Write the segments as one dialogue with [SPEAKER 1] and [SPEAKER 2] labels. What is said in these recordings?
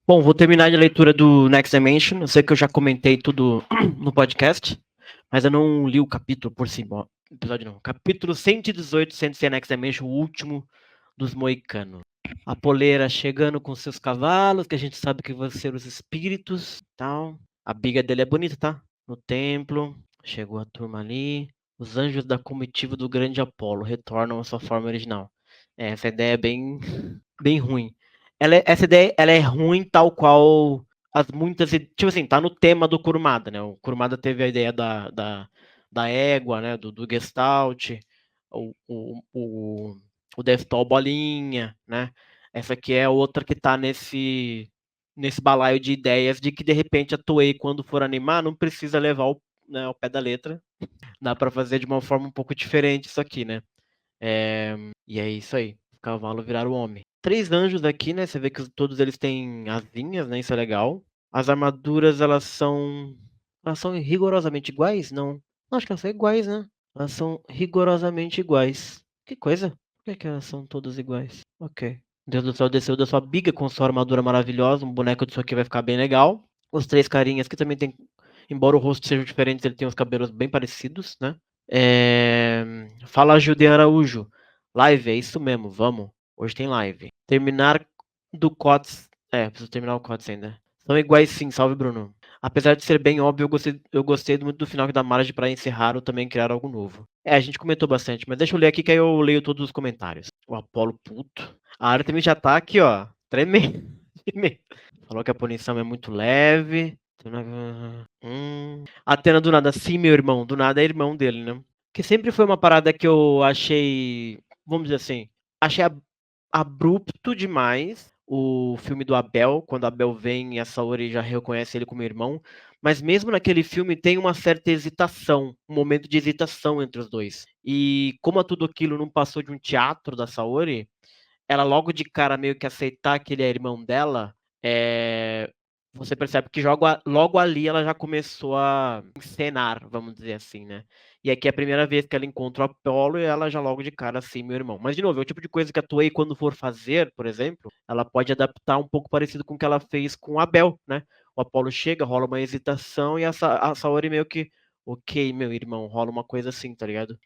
[SPEAKER 1] Bom, vou terminar de leitura do Next Dimension. Eu sei que eu já comentei tudo no podcast, mas eu não li o capítulo por cima. Episódio não. Capítulo 118, Sensei Next Dimension, o último dos Moicanos. A poleira chegando com seus cavalos, que a gente sabe que vão ser os espíritos, tal. A biga dele é bonita, tá? No templo, chegou a turma ali. Os anjos da comitiva do grande Apolo retornam à sua forma original. Essa ideia é bem ruim. Essa ideia ela é ruim tal qual as muitas. Tipo assim, tá no tema do Kurumada, né? O Kurumada teve a ideia da égua, né? Do Gestalt, o Deathtoll Bolinha, né? Essa aqui é outra que tá nesse balaio de ideias de que de repente a Toei, quando for animar, não precisa levar né, ao pé da letra. Dá para fazer de uma forma um pouco diferente isso aqui, né? E é isso aí. O cavalo virar o homem. Três anjos aqui, né? Você vê que todos eles têm asinhas, né? Isso é legal. As armaduras, elas são. Elas são rigorosamente iguais? Não. Não, acho que elas são iguais, né? Elas são rigorosamente iguais. Que coisa? Por que elas são todas iguais? Ok. Deus do céu desceu da sua biga com sua armadura maravilhosa. Um boneco disso aqui vai ficar bem legal. Os três carinhas que também tem. Embora o rosto seja diferente, ele tem os cabelos bem parecidos, né? Fala Julian Araújo. Live, é isso mesmo, vamos. Hoje tem live. Terminar do COTS. Preciso terminar o COTS ainda. São iguais sim, salve Bruno. Apesar de ser bem óbvio, eu gostei muito do final que dá margem para encerrar ou também criar algo novo. A gente comentou bastante, mas deixa eu ler aqui que aí eu leio todos os comentários. O Apolo puto. A área também já tá aqui, ó. Tremendo. Falou que a punição é muito leve. Atena do nada, sim, meu irmão. Do nada é irmão dele, né? Que sempre foi uma parada que eu achei, vamos dizer assim, achei abrupto demais o filme do Abel, quando Abel vem e a Saori já reconhece ele como irmão, mas mesmo naquele filme tem uma certa hesitação, um momento de hesitação entre os dois. E como tudo aquilo não passou de um teatro da Saori, ela logo de cara meio que aceitar que ele é irmão dela, você percebe que logo ali ela já começou a encenar, vamos dizer assim, né? E aqui é a primeira vez que ela encontra o Apollo e ela já logo de cara assim, meu irmão. Mas de novo, é o tipo de coisa que a Toei quando for fazer, por exemplo, ela pode adaptar um pouco parecido com o que ela fez com o Abel, né? O Apollo chega, rola uma hesitação e a Saori meio que, ok, meu irmão, rola uma coisa assim, tá ligado?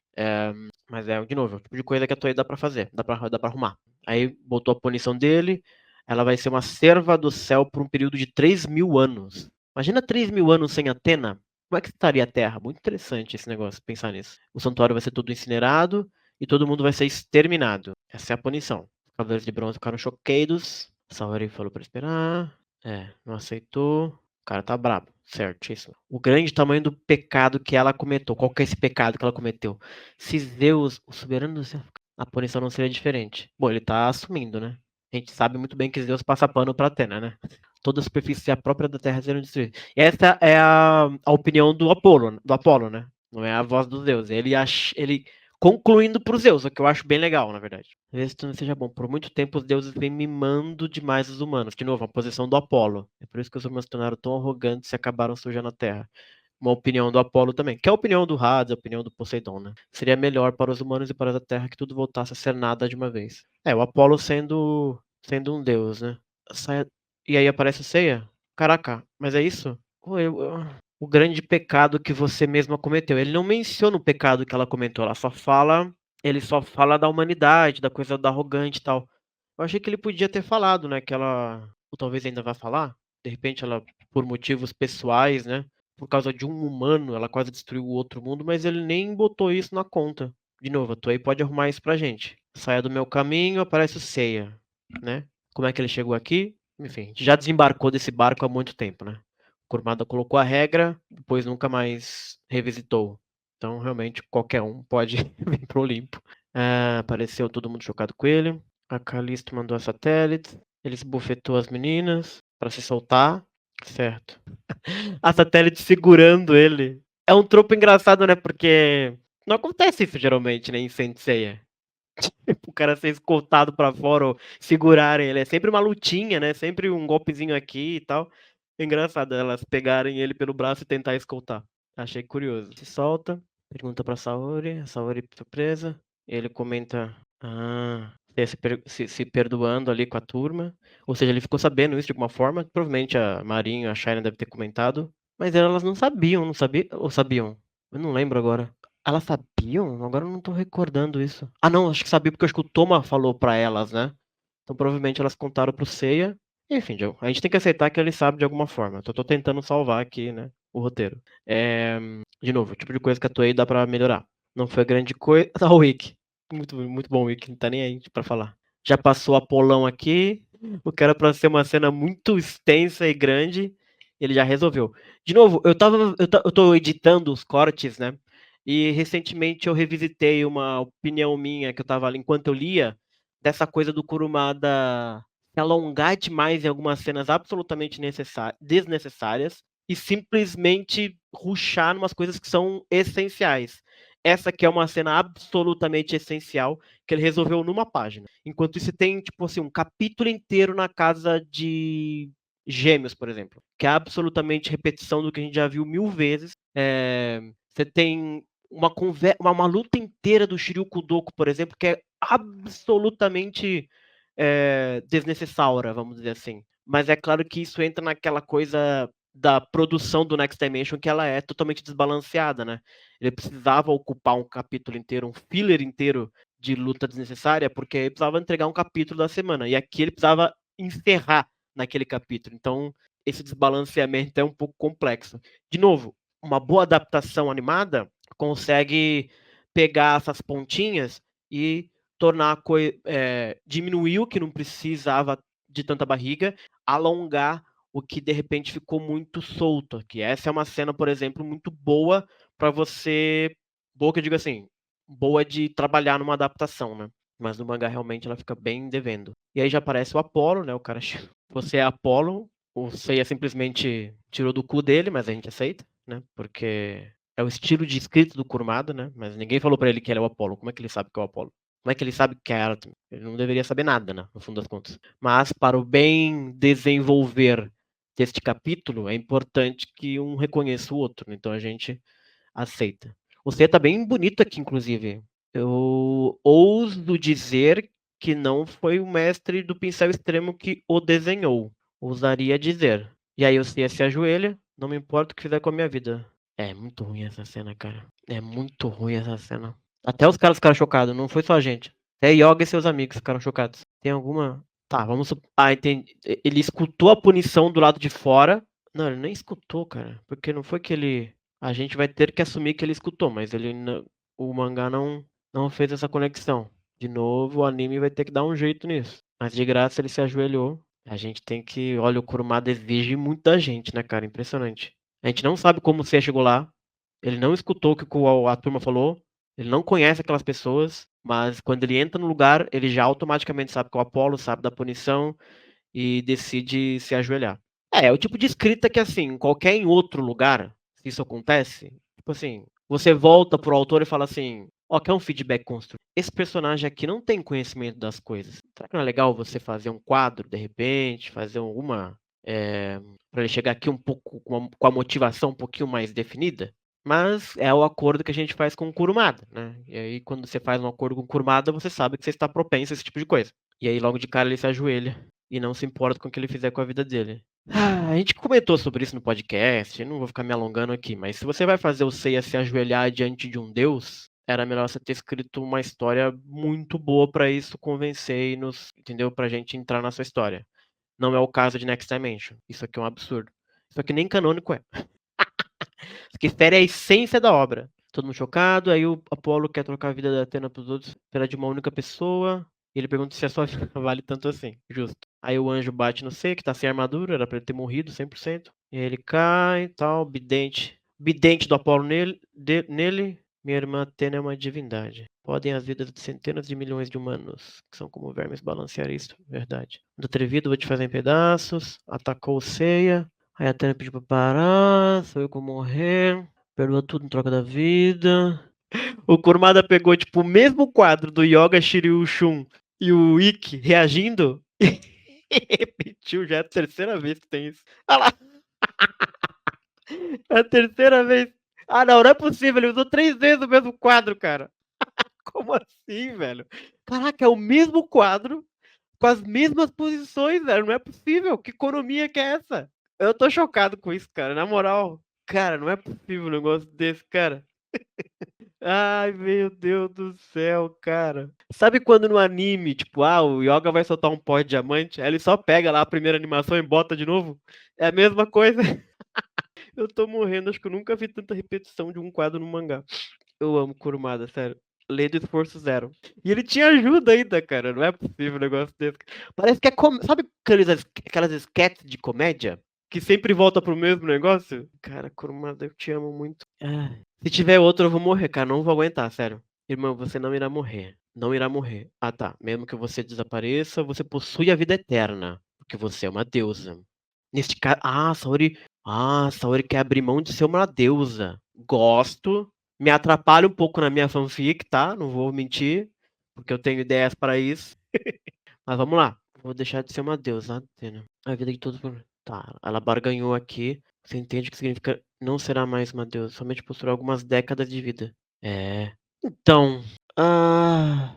[SPEAKER 1] Mas de novo, é o tipo de coisa que a Toei dá pra fazer, dá pra arrumar. Aí botou a punição dele. Ela vai ser uma serva do céu por um período de 3.000 anos. Imagina 3.000 anos sem Atena. Como é que estaria a Terra? Muito interessante esse negócio, pensar nisso. O santuário vai ser todo incinerado e todo mundo vai ser exterminado. Essa é a punição. Os Cavaleiros de Bronze ficaram chocados. Saori falou pra esperar. Não aceitou. O cara tá brabo. Certíssimo. O grande tamanho do pecado que ela cometeu. Qual que é esse pecado que ela cometeu? Se Zeus, o soberano do céu, a punição não seria diferente. Bom, ele tá assumindo, né? A gente sabe muito bem que Zeus passa pano pra Atena, né? Toda a superfície própria da Terra serão destruídas. E essa é a opinião do Apolo, né? Não é a voz dos Zeus. Ele concluindo pro Zeus, o que eu acho bem legal, na verdade. Talvez isso não seja bom. Por muito tempo os deuses vêm mimando demais os humanos. De novo, a posição do Apolo. É por isso que os humanos se tornaram tão arrogantes e acabaram sujando a Terra. Uma opinião do Apolo também, que é a opinião do Hades, a opinião do Poseidon, né? Seria melhor para os humanos e para a Terra que tudo voltasse a ser nada de uma vez. O Apolo sendo um deus, né? E aí aparece o Seiya? Caraca, mas é isso? O grande pecado que você mesma cometeu. Ele não menciona o pecado que ela cometeu, ele só fala da humanidade, da coisa da arrogante e tal. Eu achei que ele podia ter falado, né, ou talvez ainda vá falar, de repente ela, por motivos pessoais, né, por causa de um humano, ela quase destruiu o outro mundo, mas ele nem botou isso na conta. De novo, a Toei pode arrumar isso pra gente. Saia do meu caminho, aparece o Seiya, né? Como é que ele chegou aqui? Enfim, a gente já desembarcou desse barco há muito tempo, né? O Kurumada colocou a regra, depois nunca mais revisitou. Então, realmente, qualquer um pode vir pro Olimpo. Apareceu todo mundo chocado com ele. A Callisto mandou a satélite. Ele esbofetou as meninas pra se soltar. Certo. A satélite segurando ele. É um tropo engraçado, né? Porque não acontece isso geralmente, né? Em Saint Seiya. O cara ser escoltado pra fora ou segurarem ele. É sempre uma lutinha, né? Sempre um golpezinho aqui e tal. É engraçado elas pegarem ele pelo braço e tentar escoltar. Achei curioso. Se solta, pergunta pra Saori. A Saori surpresa. Ele comenta: Ah, se perdoando ali com a turma. Ou seja, ele ficou sabendo isso de alguma forma. Provavelmente a Marinho, a Shaina deve ter comentado. Mas elas não sabiam, não sabiam? Ou sabiam? Eu não lembro agora. Elas sabiam? Agora eu não tô recordando isso. Ah, não, acho que sabia porque acho que o Toma falou pra elas, né? Então provavelmente elas contaram pro Seiya. Enfim, Joe, a gente tem que aceitar que ele sabe de alguma forma. Tô tentando salvar aqui, né, o roteiro. De novo, o tipo de coisa que a Toei dá pra melhorar. Não foi grande coisa. Ah, o Wiki. Muito bom, Wiki. Não tá nem aí pra falar. Já passou Apolão aqui. O que era pra ser uma cena muito extensa e grande, ele já resolveu. De novo, eu tô editando os cortes, né? E recentemente eu revisitei uma opinião minha que eu tava enquanto eu lia, dessa coisa do Kurumada se alongar demais em algumas cenas absolutamente desnecessárias e simplesmente rushar umas coisas que são essenciais. Essa que é uma cena absolutamente essencial que ele resolveu numa página. Enquanto isso tem, tipo assim, um capítulo inteiro na casa de Gêmeos, por exemplo, que é absolutamente repetição do que a gente já viu 1000 vezes. Você tem uma luta inteira do Shiryu Kudoku, por exemplo, que é absolutamente desnecessária, vamos dizer assim. Mas é claro que isso entra naquela coisa da produção do Next Dimension, que ela é totalmente desbalanceada, né? Ele precisava ocupar um capítulo inteiro, um filler inteiro de luta desnecessária, porque ele precisava entregar um capítulo da semana. E aqui ele precisava encerrar naquele capítulo. Então, esse desbalanceamento é um pouco complexo. De novo, uma boa adaptação animada consegue pegar essas pontinhas e tornar diminuir o que não precisava de tanta barriga, alongar o que de repente ficou muito solto. Que essa é uma cena, por exemplo, muito boa para você, boa que eu digo assim, boa de trabalhar numa adaptação, né? Mas no mangá realmente ela fica bem devendo. E aí já aparece o Apollo, né? O cara, você é Apollo, o Seiya simplesmente tirou do cu dele, mas a gente aceita, né? Porque é o estilo de escrita do Kurumada, né? Mas ninguém falou pra ele que ele é o Apollo. Como é que ele sabe que é o Apollo? Como é que ele sabe que é a Artemis? Ele não deveria saber nada, né? No fundo das contas. Mas para o bem desenvolver deste capítulo, é importante que um reconheça o outro. Então a gente aceita. Você tá bem bonito aqui, inclusive. Eu ouso dizer que não foi o mestre do pincel extremo que o desenhou. Ousaria dizer. E aí você se ajoelha, não me importa o que fizer com a minha vida. É muito ruim essa cena, cara. É muito ruim essa cena. Até os caras ficaram chocados, não foi só a gente. Até Yoga e seus amigos ficaram chocados. Tem alguma. Tá, Ah, entendi. Ele escutou a punição do lado de fora. Não, ele nem escutou, cara. Porque não foi que ele. A gente vai ter que assumir que ele escutou, mas o mangá não fez essa conexão. De novo, o anime vai ter que dar um jeito nisso. Mas de graça ele se ajoelhou. A gente tem que. Olha, o Kurumada exige muito da gente, né, cara? Impressionante. A gente não sabe como você chegou lá. Ele não escutou o que a turma falou. Ele não conhece aquelas pessoas. Mas quando ele entra no lugar, ele já automaticamente sabe que é o Apollo, sabe da punição e decide se ajoelhar. É o tipo de escrita que, assim, qualquer em outro lugar, se isso acontece, tipo assim, você volta pro autor e fala assim, ó, quer um feedback construtivo? Esse personagem aqui não tem conhecimento das coisas. Será que não é legal você fazer um quadro, de repente, fazer alguma... para ele chegar aqui um pouco com a motivação um pouquinho mais definida? Mas é o acordo que a gente faz com o Kurumada, né? E aí, quando você faz um acordo com o Kurumada, você sabe que você está propenso a esse tipo de coisa. E aí, logo de cara, ele se ajoelha e não se importa com o que ele fizer com a vida dele. A gente comentou sobre isso no podcast, eu não vou ficar me alongando aqui, mas se você vai fazer o Seiya se ajoelhar diante de um deus, era melhor você ter escrito uma história muito boa pra isso convencer e entendeu? Pra gente entrar na sua história. Não é o caso de Next Dimension. Isso aqui é um absurdo. Isso aqui nem canônico é. Isso aqui fere a essência da obra. Todo mundo chocado, aí o Apolo quer trocar a vida da Atena pros outros pela de uma única pessoa. E ele pergunta se a sua vida vale tanto assim. Justo. Aí o anjo bate no C, que tá sem armadura, era pra ele ter morrido 100%. E aí ele cai e tal, bidente. Bidente do Apolo nele. Minha irmã Atena é uma divindade. Podem as vidas de centenas de milhões de humanos, que são como vermes, balancear isso. Verdade. Do atrevido, vou te fazer em pedaços. Atacou o Seiya. Aí a Atena pediu pra parar, sou eu que vou morrer. Perdoa tudo em troca da vida. O Kurumada pegou, tipo, o mesmo quadro do Yoga, Shiryu, Shun e o Ikki reagindo e repetiu. Já é a terceira vez que tem isso. Olha lá, é a terceira vez. Ah, não, não é possível. Ele usou 3 vezes o mesmo quadro, cara. Como assim, velho? Caraca, é o mesmo quadro, com as mesmas posições, velho. Não é possível. Que economia que é essa? Eu tô chocado com isso, cara. Na moral, cara, não é possível um negócio desse, cara. Ai, meu Deus do céu, cara. Sabe quando no anime, tipo, o Yoga vai soltar um pó de diamante, aí ele só pega lá a primeira animação e bota de novo? É a mesma coisa. Eu tô morrendo, acho que eu nunca vi tanta repetição de um quadro no mangá. Eu amo Kurumada, sério. Lei do esforço zero. E ele tinha ajuda ainda, cara. Não é possível um negócio desse. Parece que é. Sabe aquelas sketches de comédia? Que sempre volta pro mesmo negócio? Cara, Kurumada, eu te amo muito. Se tiver outro, eu vou morrer, cara. Não vou aguentar, sério. Irmão, você não irá morrer. Não irá morrer. Ah, tá. Mesmo que você desapareça, você possui a vida eterna. Porque você é uma deusa. Neste caso. Saori. Saori quer abrir mão de ser uma deusa. Gosto. Me atrapalha um pouco na minha fanfic, tá? Não vou mentir. Porque eu tenho ideias para isso. Mas vamos lá. Vou deixar de ser uma deusa, Atena. A vida de todos. Tá. Ela barganhou aqui. Você entende o que significa não será mais uma deusa, somente possuirá algumas décadas de vida. É. Então.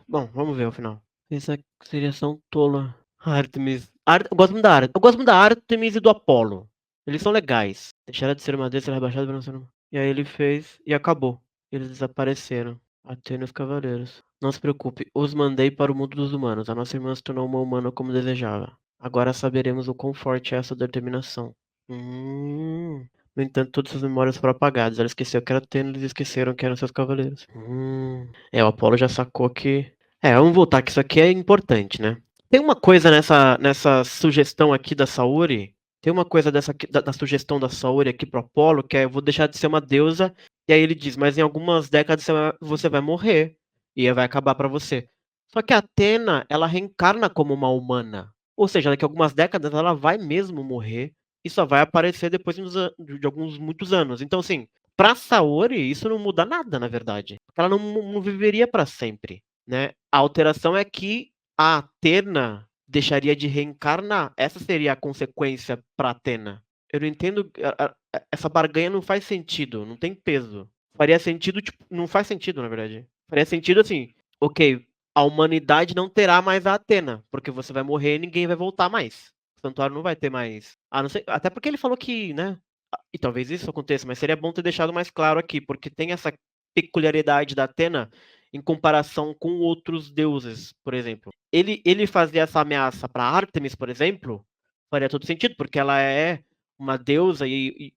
[SPEAKER 1] Bom, vamos ver o final. Essa seria tão tola. Artemis. Eu gosto muito da Artemis. Eu gosto muito da Artemis e do Apollo. Eles são legais. Deixaram de ser uma deusa, ser rebaixada para não ser uma. E aí ele fez e acabou. Eles desapareceram. Atena e os cavaleiros. Não se preocupe, os mandei para o mundo dos humanos. A nossa irmã se tornou uma humana como desejava. Agora saberemos o quão forte é essa determinação. No entanto, todas suas memórias foram apagadas. Ela esqueceu que era Atena, eles esqueceram que eram seus cavaleiros. O Apollo já sacou que. Vamos voltar, que isso aqui é importante, né? Tem uma coisa nessa sugestão aqui da Saori. Tem uma coisa da sugestão da Saori aqui pro Apollo, que é: eu vou deixar de ser uma deusa. E aí ele diz: mas em algumas décadas você vai morrer. E aí vai acabar pra você. Só que a Atena, ela reencarna como uma humana. Ou seja, daqui a algumas décadas ela vai mesmo morrer e só vai aparecer depois de alguns muitos anos. Então, assim, pra Saori, isso não muda nada, na verdade. Porque ela não viveria pra sempre, né? A alteração é que a Atena deixaria de reencarnar. Essa seria a consequência pra Atena. Eu não entendo. Essa barganha não faz sentido, não tem peso. Faria sentido, tipo, não faz sentido, na verdade. Faria sentido assim, ok, a humanidade não terá mais a Atena, porque você vai morrer e ninguém vai voltar mais. O santuário não vai ter mais. A não ser, até porque ele falou que, né? E talvez isso aconteça, mas seria bom ter deixado mais claro aqui, porque tem essa peculiaridade da Atena em comparação com outros deuses, por exemplo. Ele fazia essa ameaça para Artemis, por exemplo, faria todo sentido, porque ela é uma deusa e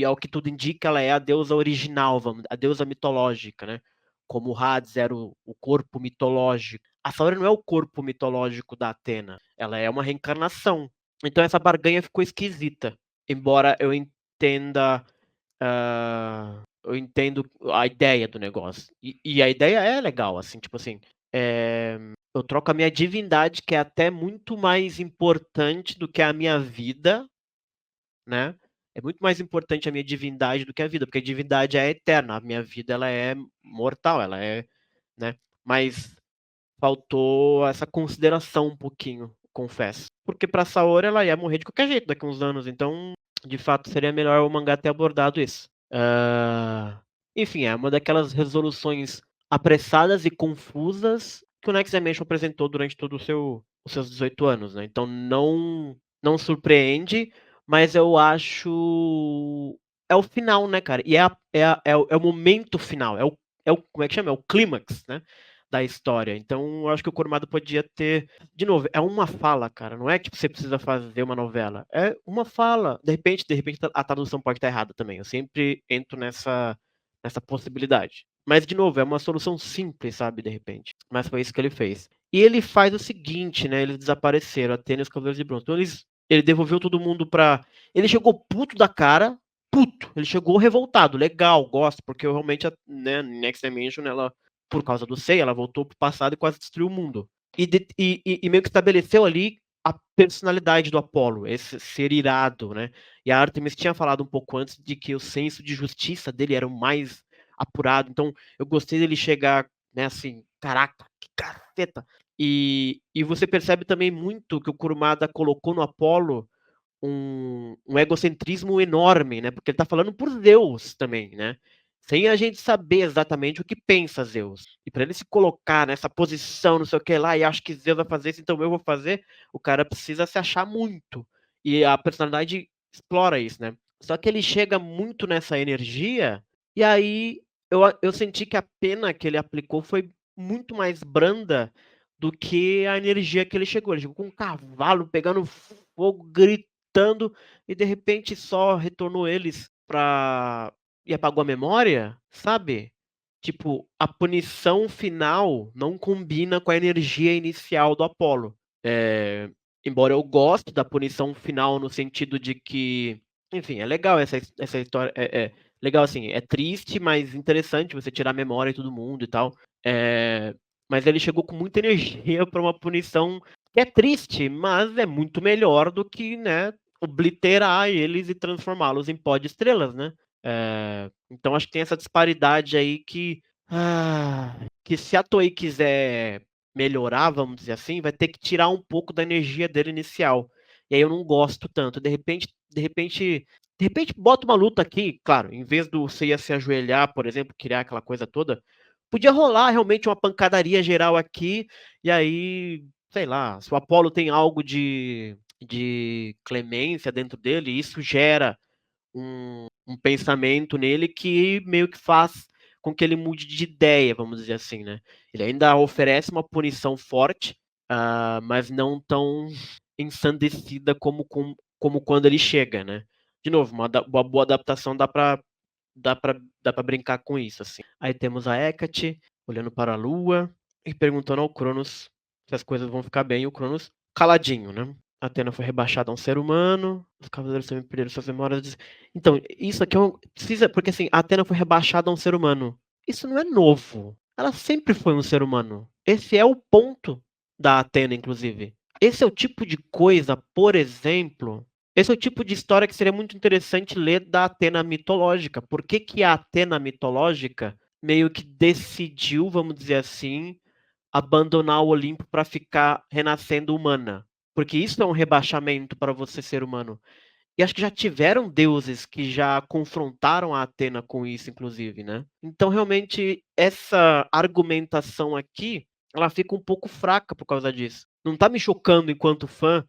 [SPEAKER 1] ao que tudo indica, ela é a deusa original, a deusa mitológica, né? Como o Hades era o corpo mitológico. A Saori não é o corpo mitológico da Atena, ela é uma reencarnação. Então essa barganha ficou esquisita. Embora eu entendo a ideia do negócio. E a ideia é legal, assim, tipo assim, eu troco a minha divindade, que é até muito mais importante do que a minha vida, né? É muito mais importante a minha divindade do que a vida, porque a divindade é eterna, a minha vida ela é mortal, ela é, né? Mas faltou essa consideração um pouquinho, confesso. Porque pra Saori ela ia morrer de qualquer jeito daqui a uns anos, então, de fato, seria melhor o mangá ter abordado isso. Enfim, é uma daquelas resoluções apressadas e confusas que o Next Dimension apresentou durante todo os seus 18 anos, né? Então não surpreende, mas eu acho é o final, né, cara? E é o momento final, como é que chama? É o clímax, né? Da história. Então, eu acho que o Kurumada podia ter. De novo, é uma fala, cara. Não é que você precisa fazer uma novela. É uma fala. De repente, a tradução pode estar errada também. Eu sempre entro nessa possibilidade. Mas, de novo, é uma solução simples, sabe? De repente. Mas foi isso que ele fez. E ele faz o seguinte, né? Eles desapareceram, Atena e os Cavaleiros de Bronze. Então, ele devolveu todo mundo pra. Ele chegou puto da cara. Puto. Ele chegou revoltado. Legal, gosto, porque eu realmente, né, Next Dimension, ela por causa do Sei, ela voltou pro passado e quase destruiu o mundo. E meio que estabeleceu ali a personalidade do Apollo, esse ser irado, né? E a Artemis tinha falado um pouco antes de que o senso de justiça dele era o mais apurado. Então, eu gostei dele chegar, né, assim, caraca, que caceta. E você percebe também muito que o Kurumada colocou no Apollo um egocentrismo enorme, né? Porque ele tá falando por Deus também, né? sem a gente saber exatamente o que pensa Zeus. E para ele se colocar nessa posição, não sei o que lá, e acho que Zeus vai fazer isso, então eu vou fazer, o cara precisa se achar muito. E a personalidade explora isso, né? Só que ele chega muito nessa energia, e aí eu senti que a pena que ele aplicou foi muito mais branda do que a energia que ele chegou. Ele chegou com um cavalo pegando fogo, gritando, e de repente só retornou eles pra. E apagou a memória, sabe? Tipo, a punição final não combina com a energia inicial do Apollo. É, embora eu goste da punição final no sentido de que, enfim, é legal essa história. É legal assim, é triste, mas interessante você tirar a memória de todo mundo e tal. É, mas ele chegou com muita energia para uma punição que é triste, mas é muito melhor do que, né, obliterar eles e transformá-los em pó de estrelas, né? Então acho que tem essa disparidade aí que se a Toei quiser melhorar, vamos dizer assim, vai ter que tirar um pouco da energia dele inicial. E aí eu não gosto tanto. De repente bota uma luta aqui, claro, em vez do Seiya se ajoelhar, por exemplo, criar aquela coisa toda, podia rolar realmente uma pancadaria geral aqui, e aí, sei lá, se o Apollo tem algo de clemência dentro dele, isso gera um pensamento nele que meio que faz com que ele mude de ideia, vamos dizer assim, né? Ele ainda oferece uma punição forte, mas não tão ensandecida como quando ele chega, né? De novo, uma boa adaptação dá pra brincar com isso, assim. Aí temos a Hecate olhando para a lua e perguntando ao Cronos se as coisas vão ficar bem, e o Cronos caladinho, né? Atena foi rebaixada a um ser humano, os cavaleiros também perderam suas memórias. Então, isso aqui precisa, porque assim, a Atena foi rebaixada a um ser humano. Isso não é novo. Ela sempre foi um ser humano. Esse é o ponto da Atena, inclusive. Esse é o tipo de coisa, por exemplo, esse é o tipo de história que seria muito interessante ler da Atena mitológica. Por que que a Atena mitológica meio que decidiu, vamos dizer assim, abandonar o Olimpo para ficar renascendo humana? Porque isso é um rebaixamento para você ser humano. E acho que já tiveram deuses que já confrontaram a Atena com isso, inclusive, né? Então, realmente, essa argumentação aqui, ela fica um pouco fraca por causa disso. Não tá me chocando enquanto fã,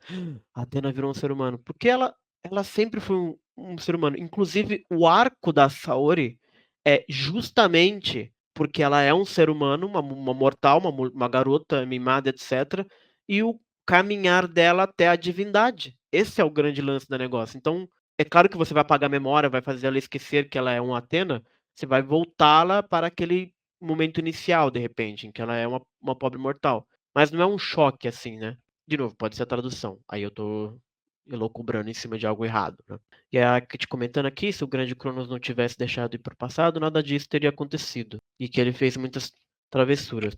[SPEAKER 1] a Atena virou um ser humano, porque ela sempre foi um ser humano. Inclusive, o arco da Saori é justamente porque ela é um ser humano, uma mortal, uma garota mimada, etc. E o caminhar dela até a divindade. Esse é o grande lance do negócio. Então, é claro que você vai apagar a memória, vai fazer ela esquecer que ela é uma Atena, você vai voltá-la para aquele momento inicial, de repente, em que ela é uma pobre mortal. Mas não é um choque assim, né? De novo, pode ser a tradução. Aí eu tô elocubrando em cima de algo errado, né? E a te comentando aqui, se o grande Cronos não tivesse deixado ir para o passado, nada disso teria acontecido. E que ele fez muitas travessuras.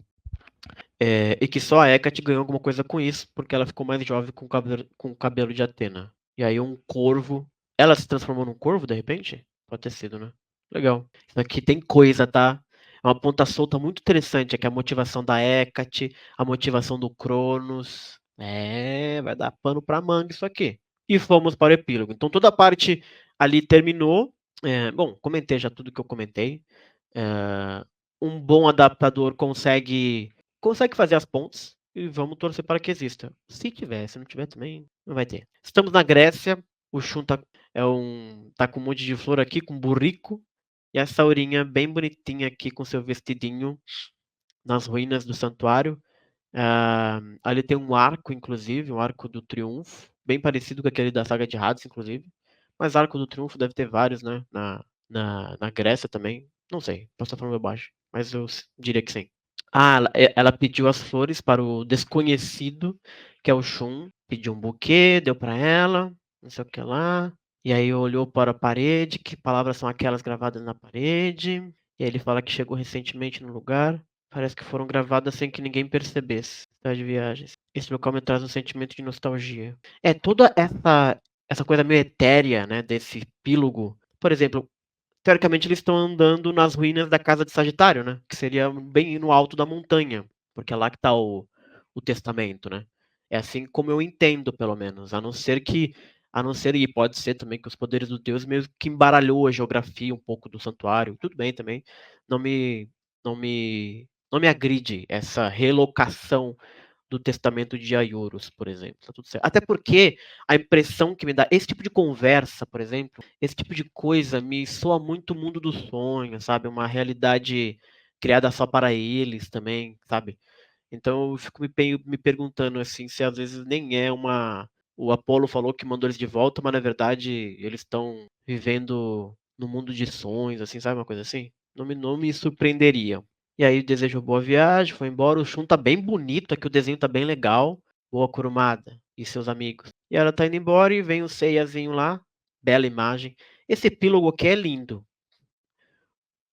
[SPEAKER 1] E que só a Hecate ganhou alguma coisa com isso, porque ela ficou mais jovem com o cabelo de Atena. E aí um corvo. Ela se transformou num corvo, de repente? Pode ter sido, né? Legal. Isso aqui tem coisa, tá? É uma ponta solta muito interessante. Aqui a motivação da Hecate, a motivação do Cronos. Vai dar pano pra manga isso aqui. E fomos para o epílogo. Então toda a parte ali terminou. Bom, comentei já tudo que eu comentei. É, um bom adaptador consegue fazer as pontes e vamos torcer para que exista. Se tiver, se não tiver também, não vai ter. Estamos na Grécia, o Shun tá com um monte de flor aqui, com burrico, e a Saurinha bem bonitinha aqui com seu vestidinho nas ruínas do santuário. Ali tem um arco, inclusive, um arco do triunfo, bem parecido com aquele da saga de Hades, inclusive. Mas arco do triunfo deve ter vários, né? Na Grécia também. Não sei, posso estar falando baixo, mas eu diria que sim. Ela pediu as flores para o desconhecido, que é o Shun. Pediu um buquê, deu para ela, não sei o que lá. E aí olhou para a parede, que palavras são aquelas gravadas na parede. E aí ele fala que chegou recentemente no lugar. Parece que foram gravadas sem que ninguém percebesse. Cidade de viagens. Esse local me traz um sentimento de nostalgia. Toda essa coisa meio etérea, né, desse epílogo. Por exemplo, teoricamente eles estão andando nas ruínas da casa de Sagitário, né? Que seria bem no alto da montanha, porque é lá que está o testamento, né? É assim como eu entendo, pelo menos. A não ser que A não ser, e pode ser também que os poderes do Deus meio que embaralhou a geografia um pouco do santuário, tudo bem também, não me não me agride essa relocação do testamento de Aiorus, por exemplo, tá tudo certo. Até porque a impressão que me dá esse tipo de conversa, por exemplo, esse tipo de coisa me soa muito mundo dos sonhos, sabe, uma realidade criada só para eles também, sabe. Então eu fico me perguntando, assim, se às vezes nem é uma o Apollo falou que mandou eles de volta, mas na verdade eles estão vivendo no mundo de sonhos, assim, sabe, uma coisa assim? Não me surpreenderia. E aí desejou boa viagem, foi embora, o chum tá bem bonito aqui, o desenho tá bem legal. Boa Kurumada e seus amigos. E ela tá indo embora e vem o Seiyazinho lá, bela imagem. Esse epílogo aqui é lindo,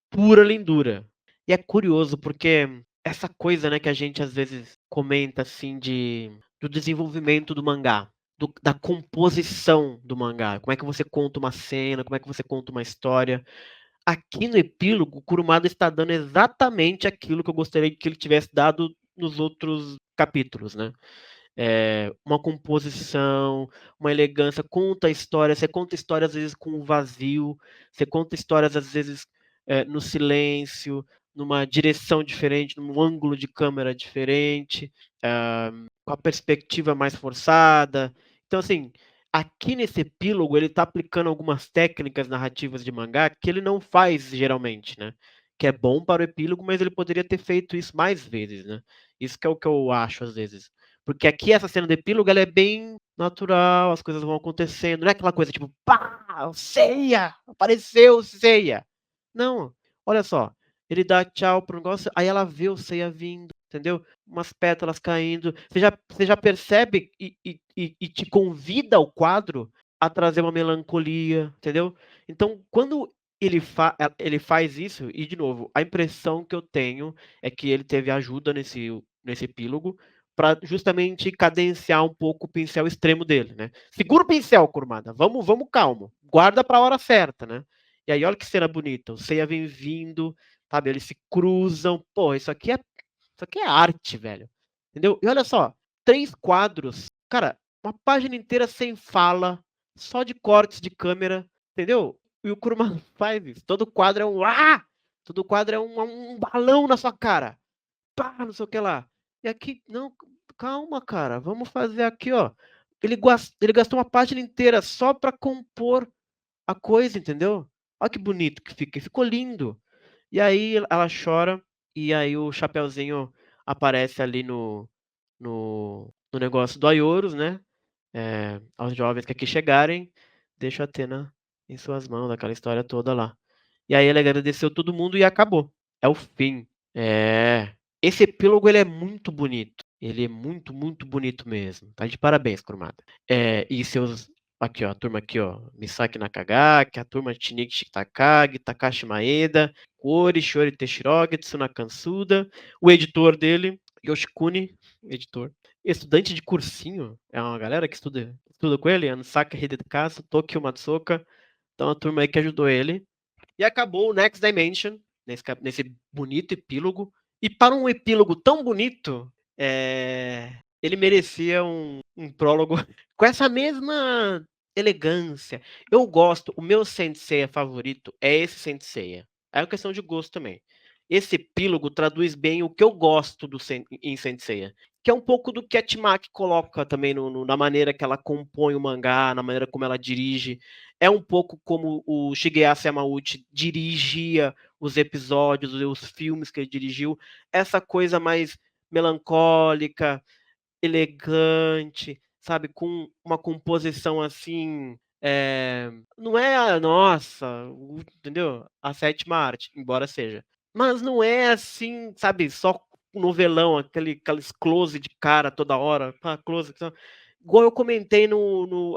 [SPEAKER 1] pura lindura. E é curioso porque essa coisa, né, que a gente às vezes comenta assim do desenvolvimento do mangá, da composição do mangá, como é que você conta uma cena, como é que você conta uma história. Aqui no epílogo, o Kurumada está dando exatamente aquilo que eu gostaria que ele tivesse dado nos outros capítulos, né? Uma composição, uma elegância, conta a história, você conta histórias às vezes com o vazio, você conta histórias às vezes no silêncio, numa direção diferente, num ângulo de câmera diferente, com a perspectiva mais forçada. Então, assim, aqui nesse epílogo ele está aplicando algumas técnicas narrativas de mangá que ele não faz geralmente, né? Que é bom para o epílogo, mas ele poderia ter feito isso mais vezes, né? Isso que é o que eu acho às vezes. Porque aqui essa cena do epílogo ela é bem natural, as coisas vão acontecendo, não é aquela coisa tipo, pá, Ceia, apareceu Ceia. Não, olha só, ele dá tchau pro negócio, aí ela vê o Ceia vindo, entendeu? Umas pétalas caindo, você já percebe e te convida o quadro a trazer uma melancolia, entendeu? Então, quando ele faz isso, e de novo, a impressão que eu tenho é que ele teve ajuda nesse epílogo, para justamente cadenciar um pouco o pincel extremo dele, né? Segura o pincel, Kurumada. Vamos calmo. Guarda para a hora certa, né? E aí, olha que cena bonita. O Seiya vem vindo, sabe? Eles se cruzam. Pô, isso aqui é arte, velho. Entendeu? E olha só, 3 quadros. Cara, uma página inteira sem fala, só de cortes de câmera, entendeu? E o Kurumada faz isso. Todo quadro é um ah! Todo quadro é um balão na sua cara. Pá, não sei o que lá. E aqui, não, calma, cara, vamos fazer aqui, ó. Ele gastou uma página inteira só para compor a coisa, entendeu? Olha que bonito que fica, ficou lindo. E aí ela chora, e aí o Chapeuzinho aparece ali no negócio do Aioros, né? Aos jovens que aqui chegarem, deixa a Atena em suas mãos, aquela história toda lá. E aí ele agradeceu todo mundo e acabou. É o fim. É. Esse epílogo ele é muito bonito. Ele é muito, muito bonito mesmo. Tá de parabéns, Kurumada. E seus. Aqui, ó, a turma aqui, ó. Misaki Nakagaki, a turma Shinichi Takagi, Takashi Maeda, Kori, Shori Teshirogi, Tsuna Kansuda, o editor dele, Yoshikuni, editor. Estudante de cursinho, é uma galera que estuda com ele, Anusaka Hidekazu, Tokyo Matsuoka. Então a turma aí que ajudou ele. E acabou o Next Dimension, nesse bonito epílogo. E para um epílogo tão bonito, ele merecia um prólogo com essa mesma elegância. Eu gosto, o meu Senseiya favorito é esse Senseiya. É uma questão de gosto também. Esse epílogo traduz bem o que eu gosto em Senseiya, que é um pouco do que a Timaki coloca também na maneira que ela compõe o mangá, na maneira como ela dirige. É um pouco como o Shigeaki Yamauchi dirigia os episódios, os filmes que ele dirigiu. Essa coisa mais melancólica, elegante, sabe, com uma composição assim, não é a nossa, entendeu? A sétima arte, embora seja. Mas não é assim, sabe, só novelão, aqueles close de cara toda hora, close. Igual eu comentei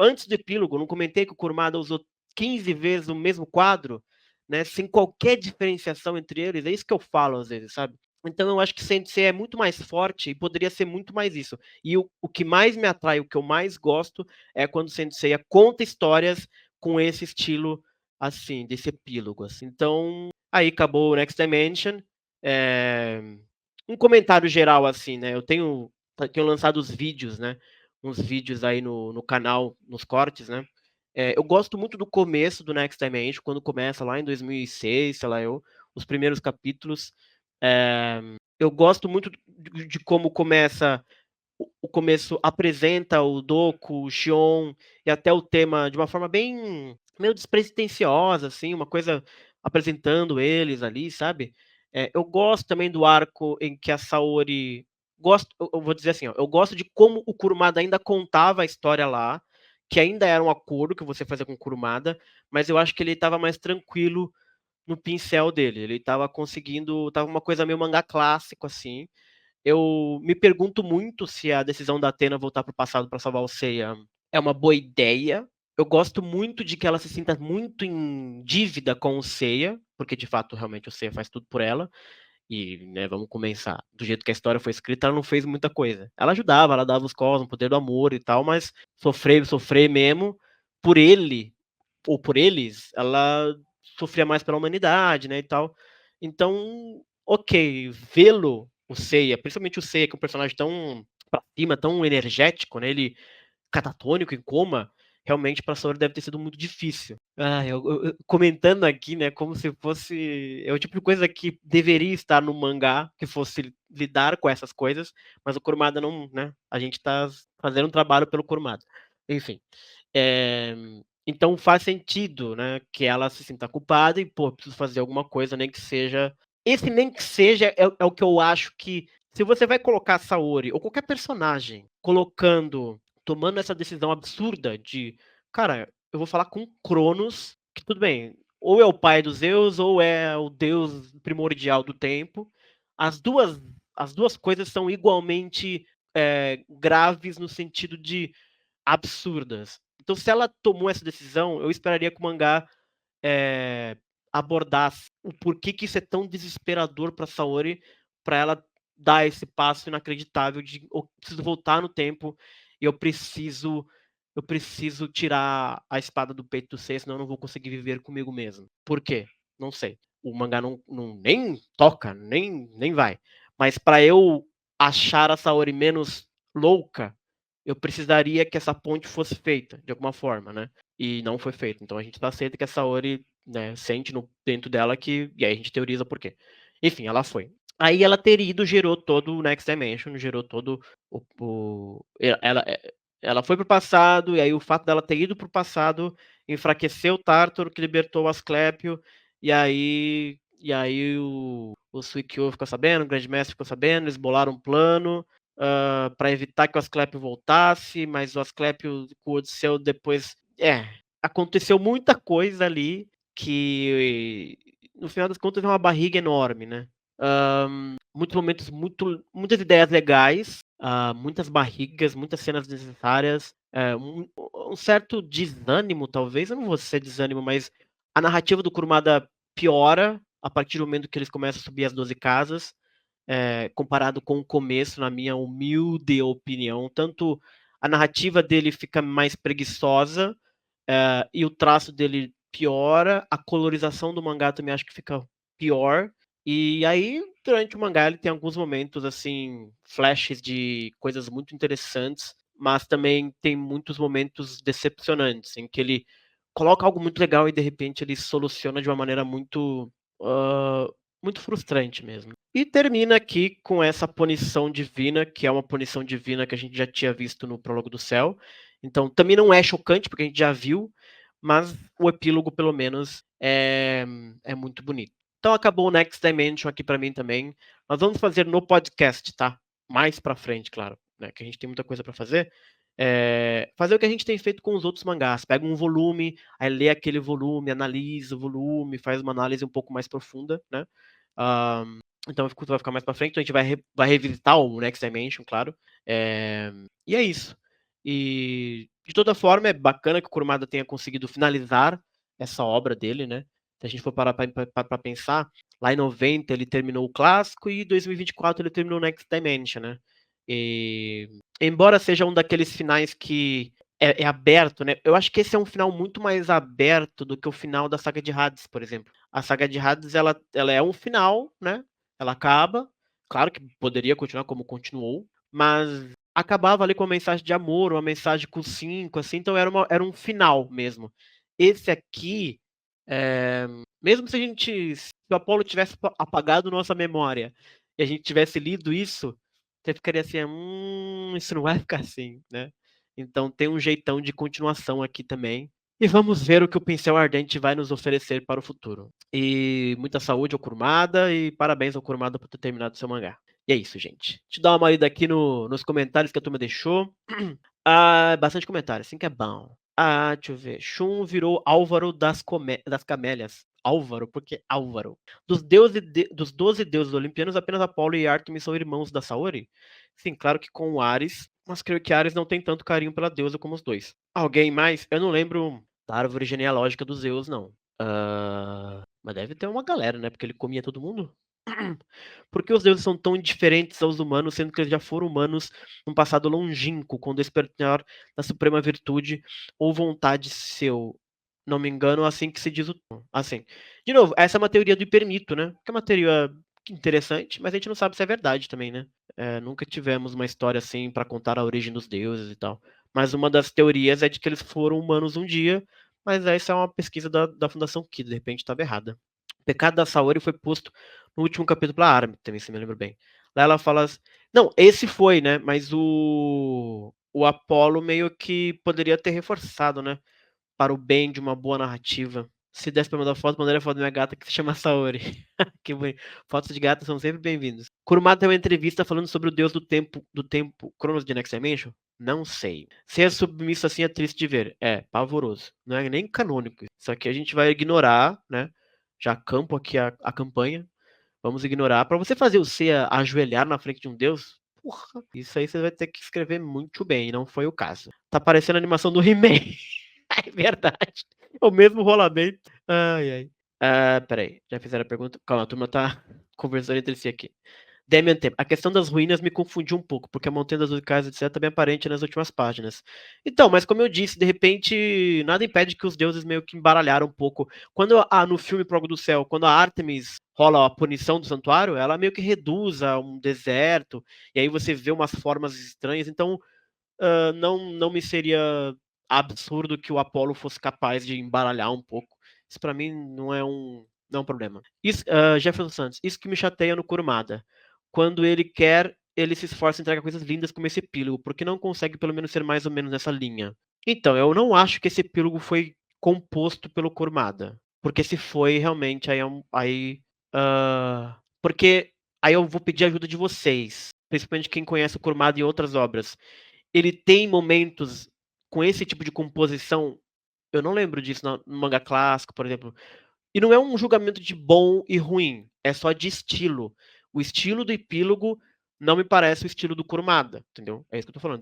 [SPEAKER 1] antes do epílogo, não comentei que o Kurumada usou 15 vezes o mesmo quadro, né, sem qualquer diferenciação entre eles. É isso que eu falo às vezes, sabe? Então eu acho que Sensei é muito mais forte e poderia ser muito mais isso. E o que mais me atrai, o que eu mais gosto, é quando o Sensei conta histórias com esse estilo, assim, desse epílogo. Assim. Então, aí acabou o Next Dimension. Um comentário geral, assim, né? Eu tenho lançado os vídeos, né? uns vídeos aí no canal, nos cortes, né. Eu gosto muito do começo do Next Dimension, quando começa lá em 2006, sei lá eu, os primeiros capítulos. Eh, eu gosto muito de como começa o começo apresenta o Doku, o Shion e até o tema de uma forma bem meio despretensiosa, assim, uma coisa apresentando eles ali, sabe. Eu gosto também do arco em que a Saori eu vou dizer assim, ó, eu gosto de como o Kurumada ainda contava a história lá, que ainda era um acordo que você fazia com o Kurumada, mas eu acho que ele estava mais tranquilo no pincel dele, ele estava conseguindo estava uma coisa meio mangá clássico, assim, eu me pergunto muito se a decisão da Athena voltar para o passado para salvar o Seiya é uma boa ideia. Eu gosto muito de que ela se sinta muito em dívida com o Seiya, porque de fato realmente o Seiya faz tudo por ela. E, né, vamos começar, do jeito que a história foi escrita, ela não fez muita coisa. Ela ajudava, ela dava os cosmos, o poder do amor e tal, mas sofrer mesmo por ele, ou por eles, ela sofria mais pela humanidade, né, e tal. Então, ok, vê-lo, o Seiya, principalmente o Seiya, que é um personagem tão pra cima, tão energético, né, ele catatônico, em coma, realmente pra Saori deve ter sido muito difícil. Ah, eu comentando aqui, né, como se fosse é o tipo de coisa que deveria estar no mangá, que fosse lidar com essas coisas, mas o Kurumada não, né, a gente tá fazendo um trabalho pelo Kurumada. Enfim, eh, então faz sentido, né, que ela se sinta culpada e, pô, preciso fazer alguma coisa, nem que seja esse nem que seja é o que eu acho que se você vai colocar a Saori ou qualquer personagem colocando tomando essa decisão absurda de: "Cara, eu vou falar com Cronos", que tudo bem, ou é o pai dos Zeus ou é o deus primordial do tempo. As duas as 2 coisas são igualmente, graves no sentido de absurdas. Então se ela tomou essa decisão, eu esperaria que o mangá eh, abordasse o porquê que isso é tão desesperador para Saori, para ela dar esse passo inacreditável de eu preciso voltar no tempo e eu preciso tirar a espada do peito do Seiya, senão eu não vou conseguir viver comigo mesmo. Por quê? Não sei. O mangá não nem toca, nem vai. Mas para eu achar a Saori menos louca, eu precisaria que essa ponte fosse feita de alguma forma, né? E não foi feito. Então a gente aceita que a Saori, né, sente no dentro dela que e aí a gente teoriza por quê. Enfim, ela foi. Aí ela ter ido gerou todo o Next Dimension, gerou todo o ela foi para o passado, e aí o fato dela ter ido para o passado enfraqueceu o Tártaro, que libertou o Asclépio, e aí o Suikyo ficou sabendo, o Grande Mestre ficou sabendo, eles bolaram um plano, para evitar que o Asclépio voltasse, mas o Asclépio com o Odisseu depois aconteceu muita coisa ali que, no final das contas, é uma barriga enorme, né. Muitos momentos muitas ideias legais, muitas barrigas, muitas cenas desnecessárias, um certo desânimo, talvez, eu não vou ser desânimo, mas a narrativa do Kurumada piora a partir do momento que eles começam a subir as 12 casas, comparado com o começo, na minha humilde opinião. Tanto a narrativa dele fica mais preguiçosa, e o traço dele piora, a colorização do mangá também acho que fica pior. E aí, durante o mangá, ele tem alguns momentos, assim, flashes de coisas muito interessantes, mas também tem muitos momentos decepcionantes, em que ele coloca algo muito legal e de repente ele soluciona de uma maneira hã, muito frustrante mesmo. E termina aqui com essa punição divina, que é uma punição divina que a gente já tinha visto no Prólogo do Céu. Então também não é chocante, porque a gente já viu, mas o epílogo pelo menos é muito bonito. Então acabou o Next Dimension aqui pra mim também. Nós vamos fazer no podcast, tá? Mais pra frente, claro, né, que a gente tem muita coisa pra fazer. Fazer o que a gente tem feito com os outros mangás, pega um volume, aí lê aquele volume, analisa o volume, faz uma análise um pouco mais profunda, né. Hã, então vai ficar mais pra frente, então a gente vai revisitar o Next Dimension, claro. Eh, e é isso. E, de toda forma, é bacana que o Kurumada tenha conseguido finalizar essa obra dele, né. Se a gente for parar pra pensar, lá em 90 ele terminou o clássico e em 2024 ele terminou o Next Dimension, né. E, embora seja um daqueles finais que é aberto, né, eu acho que esse é um final muito mais aberto do que o final da saga de Hades, por exemplo. A saga de Hades ela é um final, né, ela acaba, claro que poderia continuar como continuou, mas acabava ali com uma mensagem de amor, uma mensagem com 5, assim, então era um final mesmo. Esse aqui, mesmo se o Apolo tivesse apagado nossa memória e a gente tivesse lido isso, você ficaria assim: isso não vai ficar assim", né. Então tem um jeitão de continuação aqui também. E vamos ver o que o Pincel Ardente vai nos oferecer para o futuro. E muita saúde ao Kurumada e parabéns ao Kurumada por ter terminado seu mangá. E é isso, gente. Deixa eu dar uma lida aqui nos comentários que a turma deixou. Bastante comentário, assim que é bom. Deixa eu ver. Shun virou Álvaro das Camélias. Álvaro, porque Álvaro. Dos 12 deuses olimpianos, apenas Apolo e Ártemis são irmãos da Saori? Sim, claro que com o Ares, mas creio que Ares não tem tanto carinho pela deusa como os dois. Alguém mais? Eu não lembro da árvore genealógica dos Zeus, não. Mas deve ter uma galera, né? Porque ele comia todo mundo. Por que os deuses são tão indiferentes aos humanos, sendo que eles já foram humanos num passado longínquo, com o despertar da suprema virtude ou vontade seu? Não me engano, assim que se diz o assim. De novo, essa é uma teoria do hipermito, né? Que é uma teoria interessante, mas a gente não sabe se é verdade também, né? Nunca tivemos uma história assim para contar a origem dos deuses e tal. Mas uma das teorias é de que eles foram humanos um dia, mas essa é uma pesquisa da Fundação Kidd, de repente estava errada. O pecado da Saori foi posto no último capítulo pela Armin, também se me lembro bem. Lá ela fala não, esse foi, né, mas o Apollo meio que poderia ter reforçado, né, para o bem de uma boa narrativa. Se desse pra mandar foto, mandaria foto da minha gata que se chama Saori. Que bonito. Fotos de gatas são sempre bem-vindas. Kurumada tem uma entrevista falando sobre o deus do tempo Cronos de Next Dimension? Não sei. Ser submisso assim é triste de ver. É, pavoroso. Não é nem canônico. Isso aqui a gente vai ignorar, né? Já campo aqui a campanha. Vamos ignorar. Pra você fazer o C ajoelhar na frente de um deus, porra, isso aí você vai ter que escrever muito bem, e não foi o caso. Tá parecendo a animação do He-Man. É verdade. O mesmo rolamento. Ai, ai. Peraí, já fizeram a pergunta? Calma, a turma tá conversando entre si aqui. Demian Tempo. A questão das ruínas me confundiu um pouco, porque a Montanha das Ucais, etc., é bem aparente nas últimas páginas. Então, mas como eu disse, de repente, nada impede que os deuses meio que embaralharam um pouco. Quando no filme Progo do Céu, quando a Artemis rola a punição do santuário, ela meio que reduz a um deserto, e aí você vê umas formas estranhas. Então, não me seria absurdo que o Apollo fosse capaz de embaralhar um pouco. Isso pra mim não é um problema. Jefferson Santos, isso que me chateia no Kurumada. Quando ele quer, ele se esforça em entregar coisas lindas como esse epílogo, porque não consegue pelo menos ser mais ou menos nessa linha. Então, eu não acho que esse epílogo foi composto pelo Kurumada. Porque se foi, realmente, porque aí eu vou pedir ajuda de vocês, principalmente quem conhece o Kurumada e outras obras. Ele tem momentos com esse tipo de composição, eu não lembro disso no mangá clássico, por exemplo. E não é um julgamento de bom e ruim, é só de estilo. O estilo do epílogo não me parece o estilo do Kurumada, entendeu? É isso que eu tô falando.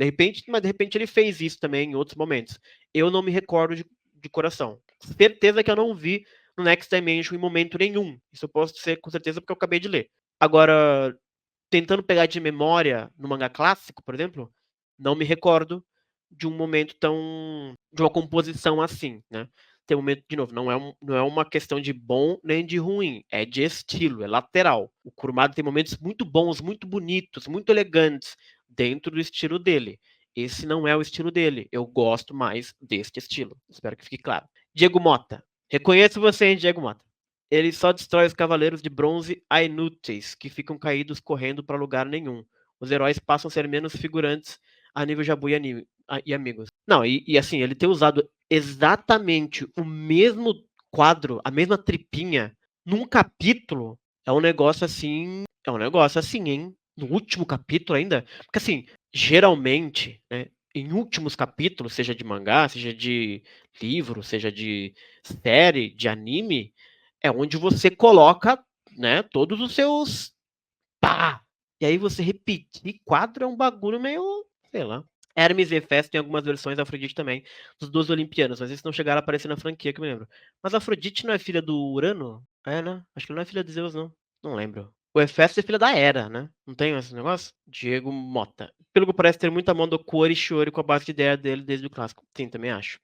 [SPEAKER 1] Mas de repente ele fez isso também em outros momentos. Eu não me recordo de coração. Certeza que eu não vi no Next Dimension em momento nenhum. Isso eu posso dizer com certeza porque eu acabei de ler. Agora, tentando pegar de memória no mangá clássico, por exemplo, não me recordo de um momento de uma composição assim, né? Tem um momento, de novo, não é uma questão de bom nem de ruim, é de estilo, é lateral. O Kurumada tem momentos muito bons, muito bonitos, muito elegantes, dentro do estilo dele. Esse não é o estilo dele. Eu gosto mais deste estilo. Espero que fique claro. Diego Mota. Reconheço você, hein, Diego Mota. Ele só destrói os cavaleiros de bronze a inúteis, que ficam caídos correndo para lugar nenhum. Os heróis passam a ser menos figurantes a nível Jabu e amigos. Não, e assim, ele ter usado exatamente o mesmo quadro, a mesma tripinha, num capítulo, é um negócio assim, hein? No último capítulo ainda. Porque assim, geralmente, né, em últimos capítulos, seja de mangá, seja de livro, seja de série, de anime, é onde você coloca, né, todos os seus pá! E aí você repetir quadro é um bagulho meio, sei lá. Hermes e Hefesto tem algumas versões, Afrodite também, dos 12 Olimpianos, mas esses não chegaram a aparecer na franquia, que eu me lembro. Mas Afrodite não é filha do Urano? É, né? Acho que ele não é filha de Zeus, não. Não lembro. O Hefesto é filha da Hera, né? Não tem esse negócio? Diego Mota. Pelo que parece ter muita mão do Kori Shiori com a base de ideia dele desde o clássico. Sim, também acho.